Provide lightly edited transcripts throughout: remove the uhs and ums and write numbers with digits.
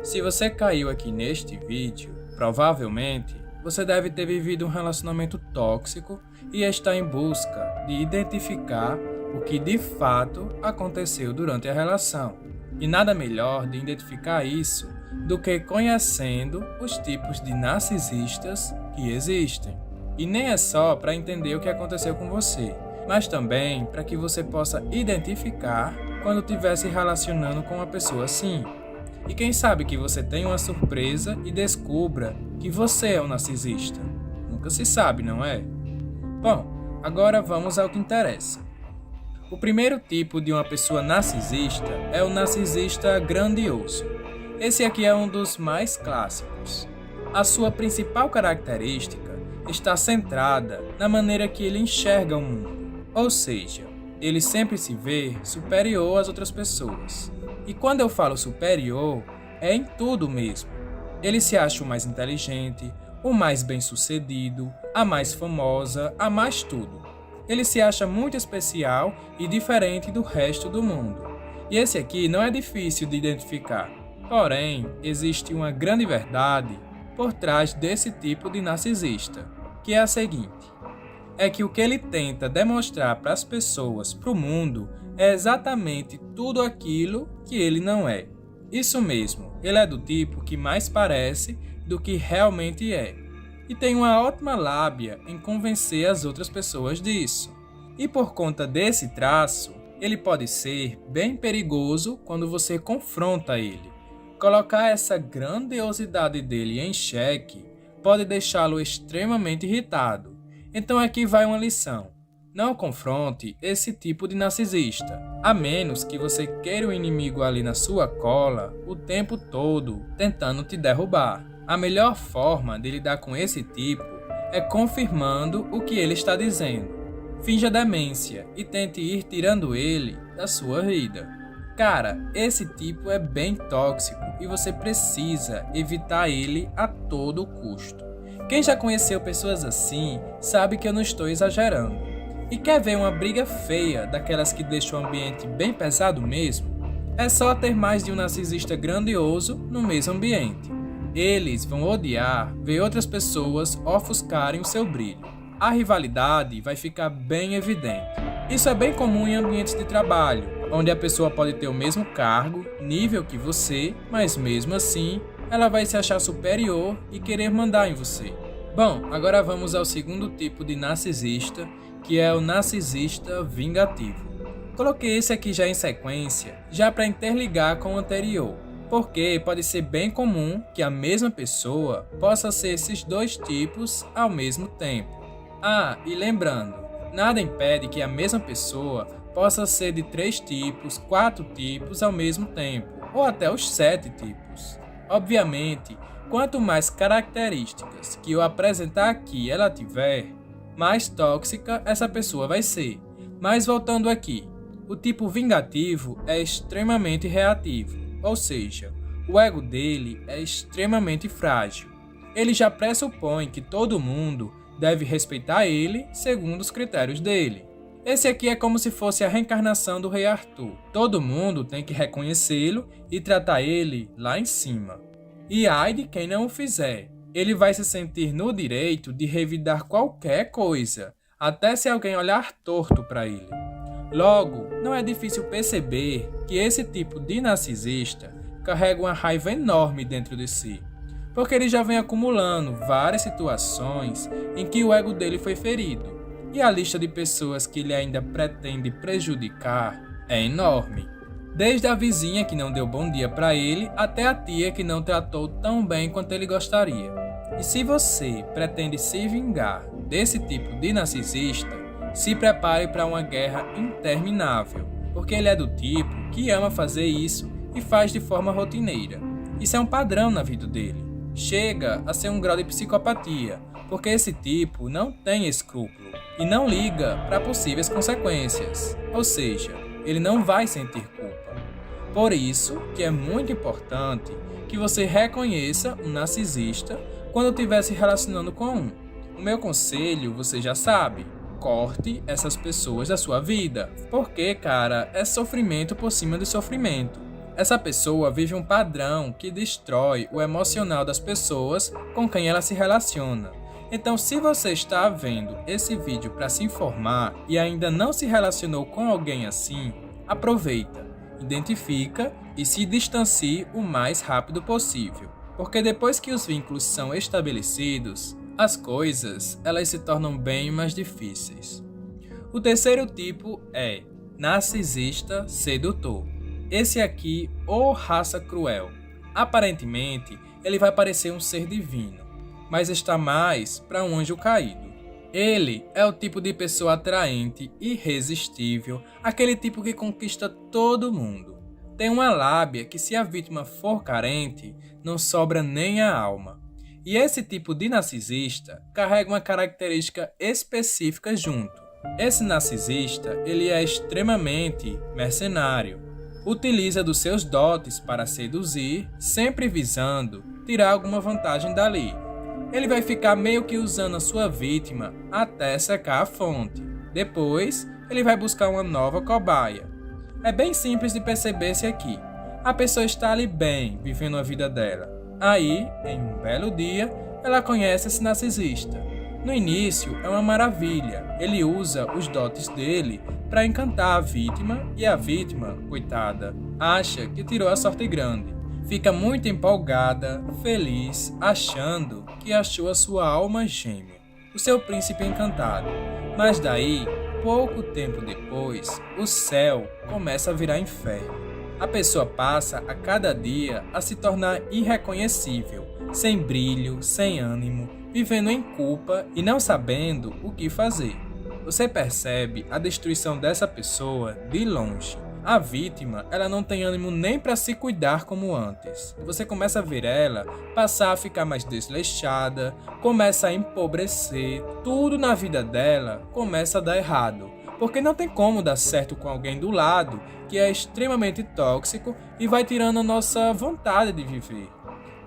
Se você caiu aqui neste vídeo, provavelmente você deve ter vivido um relacionamento tóxico e está em busca de identificar o que de fato aconteceu durante a relação. E nada melhor de identificar isso do que conhecendo os tipos de narcisistas que existem. E nem é só para entender o que aconteceu com você, mas também para que você possa identificar quando estiver se relacionando com uma pessoa assim. E quem sabe que você tenha uma surpresa e descubra que você é um narcisista. Nunca se sabe, não é? Bom, agora vamos ao que interessa. O primeiro tipo de uma pessoa narcisista é o narcisista grandioso. Esse aqui é um dos mais clássicos. A sua principal característica está centrada na maneira que ele enxerga o mundo. Ou seja, ele sempre se vê superior às outras pessoas. E quando eu falo superior, é em tudo mesmo. Ele se acha o mais inteligente, o mais bem-sucedido, a mais famosa, a mais tudo. Ele se acha muito especial e diferente do resto do mundo. E esse aqui não é difícil de identificar. Porém, existe uma grande verdade por trás desse tipo de narcisista, que é a seguinte: é que o que ele tenta demonstrar para as pessoas, para o mundo, é exatamente tudo aquilo que ele não é. Isso mesmo, ele é do tipo que mais parece do que realmente é. E tem uma ótima lábia em convencer as outras pessoas disso. E por conta desse traço, ele pode ser bem perigoso quando você confronta ele. Colocar essa grandiosidade dele em xeque pode deixá-lo extremamente irritado. Então aqui vai uma lição. Não confronte esse tipo de narcisista, a menos que você queira o inimigo ali na sua cola o tempo todo, tentando te derrubar. A melhor forma de lidar com esse tipo é confirmando o que ele está dizendo. Finja demência e tente ir tirando ele da sua vida. Cara, esse tipo é bem tóxico e você precisa evitar ele a todo custo. Quem já conheceu pessoas assim sabe que eu não estou exagerando. E quer ver uma briga feia, daquelas que deixam o ambiente bem pesado mesmo? É só ter mais de um narcisista grandioso no mesmo ambiente. Eles vão odiar ver outras pessoas ofuscarem o seu brilho. A rivalidade vai ficar bem evidente. Isso é bem comum em ambientes de trabalho, onde a pessoa pode ter o mesmo cargo, nível que você, mas mesmo assim, ela vai se achar superior e querer mandar em você. Bom, agora vamos ao segundo tipo de narcisista, que é o narcisista vingativo. Coloquei esse aqui já em sequência, já para interligar com o anterior, porque pode ser bem comum que a mesma pessoa possa ser esses dois tipos ao mesmo tempo. Ah, e lembrando, nada impede que a mesma pessoa possa ser de 3 tipos, 4 tipos ao mesmo tempo, ou até os 7 tipos. Obviamente, quanto mais características que eu apresentar aqui ela tiver, mais tóxica essa pessoa vai ser. Mas voltando aqui, o tipo vingativo é extremamente reativo, ou seja, o ego dele é extremamente frágil. Ele já pressupõe que todo mundo deve respeitar ele segundo os critérios dele. Esse aqui é como se fosse a reencarnação do Rei Arthur. Todo mundo tem que reconhecê-lo e tratar ele lá em cima. E ai de quem não o fizer. Ele vai se sentir no direito de revidar qualquer coisa, até se alguém olhar torto para ele. Logo, não é difícil perceber que esse tipo de narcisista carrega uma raiva enorme dentro de si, porque ele já vem acumulando várias situações em que o ego dele foi ferido, e a lista de pessoas que ele ainda pretende prejudicar é enorme. Desde a vizinha que não deu bom dia para ele, até a tia que não tratou tão bem quanto ele gostaria. E se você pretende se vingar desse tipo de narcisista, se prepare para uma guerra interminável, porque ele é do tipo que ama fazer isso e faz de forma rotineira. Isso é um padrão na vida dele. Chega a ser um grau de psicopatia, porque esse tipo não tem escrúpulo e não liga para possíveis consequências, ou seja, ele não vai sentir culpa. Por isso que é muito importante que você reconheça um narcisista quando estiver se relacionando com um. O meu conselho, você já sabe, corte essas pessoas da sua vida, porque, cara, é sofrimento por cima de sofrimento. Essa pessoa vive um padrão que destrói o emocional das pessoas com quem ela se relaciona. Então, se você está vendo esse vídeo para se informar e ainda não se relacionou com alguém assim, aproveita, identifica e se distancie o mais rápido possível. Porque depois que os vínculos são estabelecidos, as coisas elas se tornam bem mais difíceis. O terceiro tipo é narcisista sedutor. Esse aqui, ou raça cruel. Aparentemente, ele vai parecer um ser divino, mas está mais para um anjo caído. Ele é o tipo de pessoa atraente, irresistível, aquele tipo que conquista todo mundo. Tem uma lábia que, se a vítima for carente, não sobra nem a alma. E esse tipo de narcisista carrega uma característica específica junto. Esse narcisista, ele é extremamente mercenário. Utiliza dos seus dotes para seduzir, sempre visando tirar alguma vantagem dali. Ele vai ficar meio que usando a sua vítima até secar a fonte. Depois, ele vai buscar uma nova cobaia. É bem simples de perceber se aqui. A pessoa está ali bem, vivendo a vida dela. Aí, em um belo dia, ela conhece esse narcisista. No início, é uma maravilha. Ele usa os dotes dele para encantar a vítima e a vítima, coitada, acha que tirou a sorte grande. Fica muito empolgada, feliz, achando que achou a sua alma gêmea, o seu príncipe encantado. Mas daí, pouco tempo depois, o céu começa a virar inferno. A pessoa passa a cada dia a se tornar irreconhecível, sem brilho, sem ânimo, vivendo em culpa e não sabendo o que fazer. Você percebe a destruição dessa pessoa de longe. A vítima, ela não tem ânimo nem para se cuidar como antes. Você começa a ver ela passar a ficar mais desleixada, começa a empobrecer, tudo na vida dela começa a dar errado. Porque não tem como dar certo com alguém do lado que é extremamente tóxico e vai tirando a nossa vontade de viver.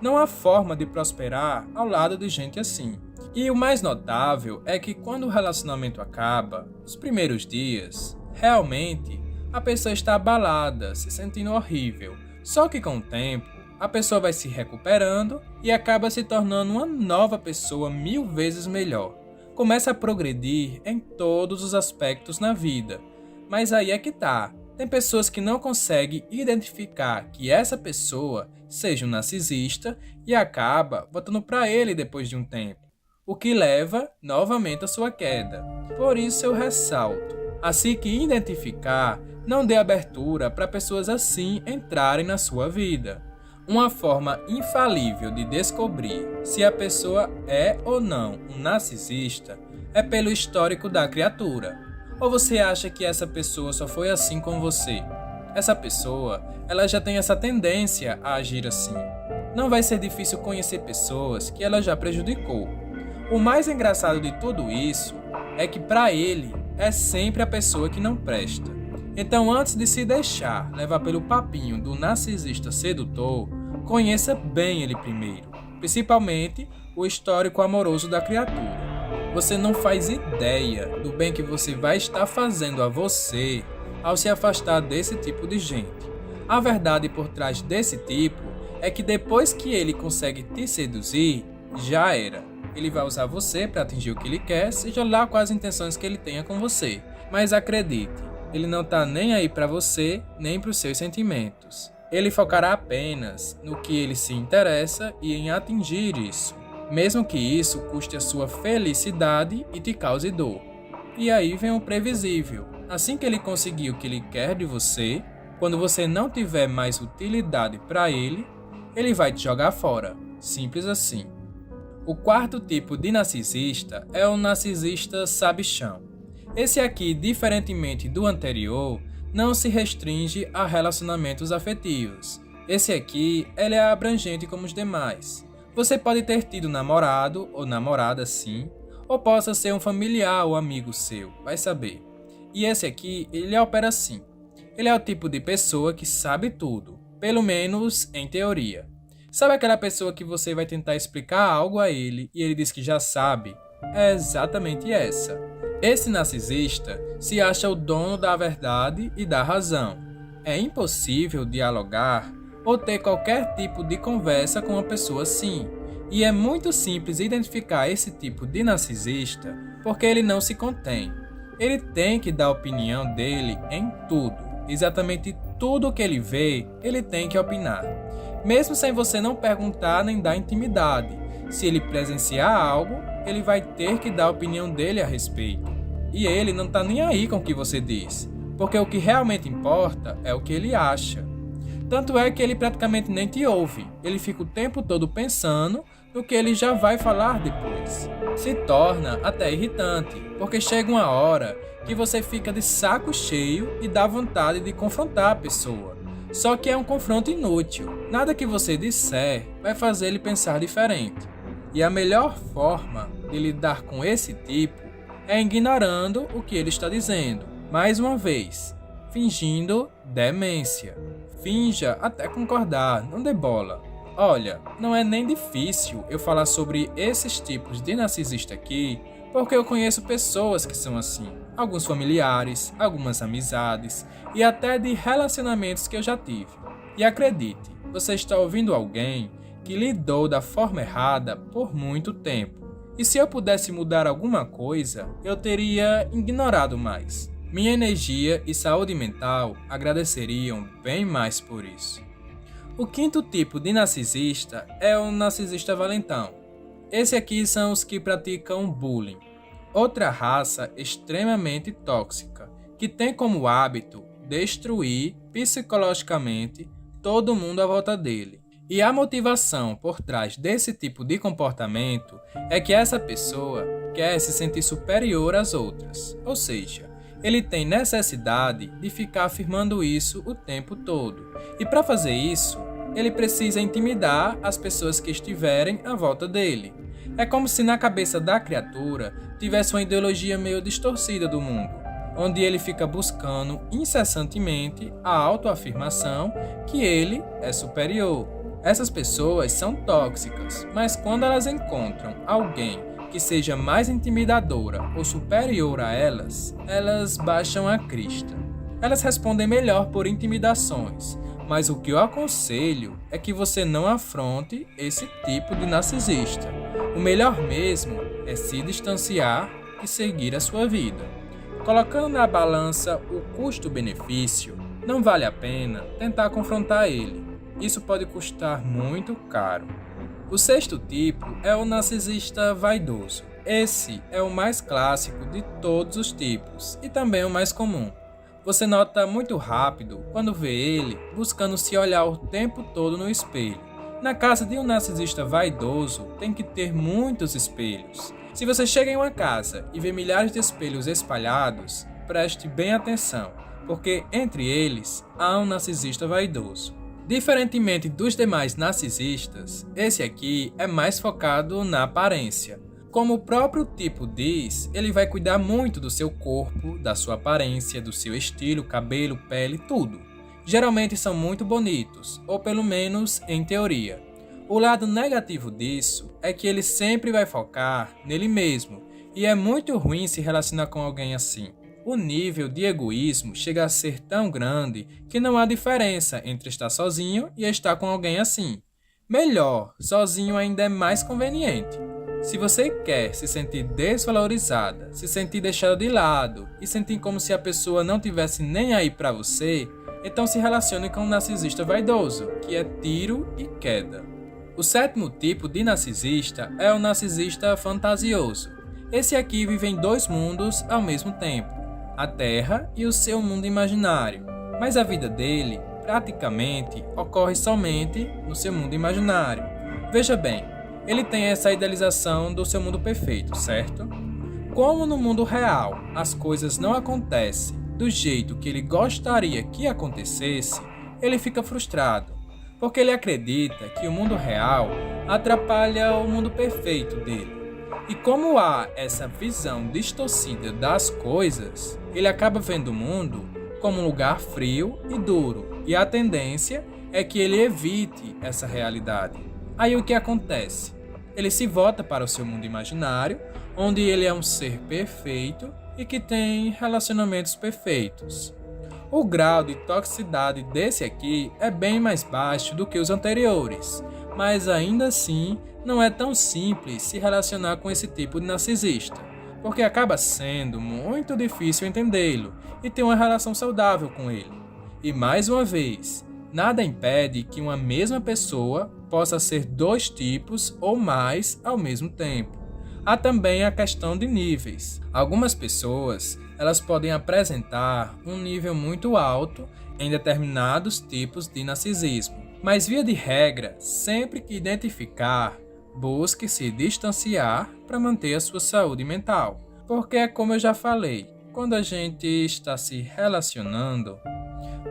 Não há forma de prosperar ao lado de gente assim. E o mais notável é que quando o relacionamento acaba, nos primeiros dias, realmente a pessoa está abalada, se sentindo horrível. Só que com o tempo, a pessoa vai se recuperando e acaba se tornando uma nova pessoa 1000 vezes melhor. Começa a progredir em todos os aspectos na vida. Mas aí é que tá. Tem pessoas que não conseguem identificar que essa pessoa seja um narcisista e acaba voltando para ele depois de um tempo, o que leva novamente à sua queda. Por isso eu ressalto, assim que identificar, não dê abertura para pessoas assim entrarem na sua vida. Uma forma infalível de descobrir se a pessoa é ou não um narcisista é pelo histórico da criatura. Ou você acha que essa pessoa só foi assim com você? Essa pessoa, ela já tem essa tendência a agir assim. Não vai ser difícil conhecer pessoas que ela já prejudicou. O mais engraçado de tudo isso é que para ele é sempre a pessoa que não presta. Então, antes de se deixar levar pelo papinho do narcisista sedutor, conheça bem ele primeiro, principalmente o histórico amoroso da criatura. Você não faz ideia do bem que você vai estar fazendo a você ao se afastar desse tipo de gente. A verdade por trás desse tipo é que depois que ele consegue te seduzir, já era. Ele vai usar você para atingir o que ele quer, seja lá quais as intenções que ele tenha com você. Mas acredite, ele não está nem aí para você, nem para os seus sentimentos. Ele focará apenas no que ele se interessa e em atingir isso, mesmo que isso custe a sua felicidade e te cause dor. E aí vem o previsível. Assim que ele conseguir o que ele quer de você, quando você não tiver mais utilidade para ele, ele vai te jogar fora. Simples assim. O quarto tipo de narcisista é o narcisista sabichão. Esse aqui, diferentemente do anterior, não se restringe a relacionamentos afetivos. Esse aqui, ele é abrangente como os demais. Você pode ter tido namorado ou namorada sim, ou possa ser um familiar ou amigo seu, vai saber. E esse aqui, ele opera assim. Ele é o tipo de pessoa que sabe tudo, pelo menos em teoria. Sabe aquela pessoa que você vai tentar explicar algo a ele e ele diz que já sabe? É exatamente essa. Esse narcisista se acha o dono da verdade e da razão. É impossível dialogar ou ter qualquer tipo de conversa com uma pessoa assim. E é muito simples identificar esse tipo de narcisista porque ele não se contém. Ele tem que dar a opinião dele em tudo. Exatamente tudo o que ele vê, ele tem que opinar. Mesmo sem você não perguntar nem dar intimidade. Se ele presenciar algo, ele vai ter que dar a opinião dele a respeito. E ele não está nem aí com o que você diz, porque o que realmente importa é o que ele acha. Tanto é que ele praticamente nem te ouve, ele fica o tempo todo pensando no que ele já vai falar depois. Se torna até irritante, porque chega uma hora que você fica de saco cheio e dá vontade de confrontar a pessoa. Só que é um confronto inútil, nada que você disser vai fazer ele pensar diferente. E a melhor forma de lidar com esse tipo é ignorando o que ele está dizendo. Mais uma vez, fingindo demência. Finja até concordar, não dê bola. Olha, não é nem difícil eu falar sobre esses tipos de narcisista aqui, porque eu conheço pessoas que são assim. Alguns familiares, algumas amizades e até de relacionamentos que eu já tive. E acredite, você está ouvindo alguém que lidou da forma errada por muito tempo. E se eu pudesse mudar alguma coisa, eu teria ignorado mais. Minha energia e saúde mental agradeceriam bem mais por isso. O quinto tipo de narcisista é o narcisista valentão. Esse aqui são os que praticam bullying. Outra raça extremamente tóxica, que tem como hábito destruir psicologicamente todo mundo à volta dele. E a motivação por trás desse tipo de comportamento é que essa pessoa quer se sentir superior às outras, ou seja, ele tem necessidade de ficar afirmando isso o tempo todo. E para fazer isso, ele precisa intimidar as pessoas que estiverem à volta dele. É como se na cabeça da criatura tivesse uma ideologia meio distorcida do mundo, onde ele fica buscando incessantemente a autoafirmação que ele é superior. Essas pessoas são tóxicas, mas quando elas encontram alguém que seja mais intimidadora ou superior a elas, elas baixam a crista. Elas respondem melhor por intimidações, mas o que eu aconselho é que você não afronte esse tipo de narcisista. O melhor mesmo é se distanciar e seguir a sua vida. Colocando na balança o custo-benefício, não vale a pena tentar confrontar ele. Isso pode custar muito caro. O sexto tipo é o narcisista vaidoso. Esse é o mais clássico de todos os tipos e também o mais comum. Você nota muito rápido quando vê ele buscando se olhar o tempo todo no espelho. Na casa de um narcisista vaidoso tem que ter muitos espelhos. Se você chega em uma casa e vê milhares de espelhos espalhados, preste bem atenção, porque entre eles há um narcisista vaidoso. Diferentemente dos demais narcisistas, esse aqui é mais focado na aparência. Como o próprio tipo diz, ele vai cuidar muito do seu corpo, da sua aparência, do seu estilo, cabelo, pele, tudo. Geralmente são muito bonitos, ou pelo menos em teoria. O lado negativo disso é que ele sempre vai focar nele mesmo, e é muito ruim se relacionar com alguém assim. O nível de egoísmo chega a ser tão grande que não há diferença entre estar sozinho e estar com alguém assim. Melhor, sozinho ainda é mais conveniente. Se você quer se sentir desvalorizada, se sentir deixada de lado e sentir como se a pessoa não tivesse nem aí pra você, então se relacione com um narcisista vaidoso, que é tiro e queda. O sétimo tipo de narcisista é o narcisista fantasioso. Esse aqui vive em dois mundos ao mesmo tempo, a Terra e o seu mundo imaginário, mas a vida dele, praticamente, ocorre somente no seu mundo imaginário. Veja bem, ele tem essa idealização do seu mundo perfeito, certo? Como no mundo real as coisas não acontecem do jeito que ele gostaria que acontecesse, ele fica frustrado, porque ele acredita que o mundo real atrapalha o mundo perfeito dele. E como há essa visão distorcida das coisas, ele acaba vendo o mundo como um lugar frio e duro, e a tendência é que ele evite essa realidade. Aí o que acontece? Ele se volta para o seu mundo imaginário, onde ele é um ser perfeito e que tem relacionamentos perfeitos. O grau de toxicidade desse aqui é bem mais baixo do que os anteriores, mas ainda assim não é tão simples se relacionar com esse tipo de narcisista, porque acaba sendo muito difícil entendê-lo e ter uma relação saudável com ele. E mais uma vez, nada impede que uma mesma pessoa possa ser dois tipos ou mais ao mesmo tempo. Há também a questão de níveis. Algumas pessoas, elas podem apresentar um nível muito alto em determinados tipos de narcisismo, mas via de regra, sempre que identificar, busque se distanciar para manter a sua saúde mental. Porque é como eu já falei, quando a gente está se relacionando,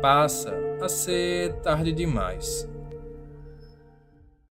passa a ser tarde demais.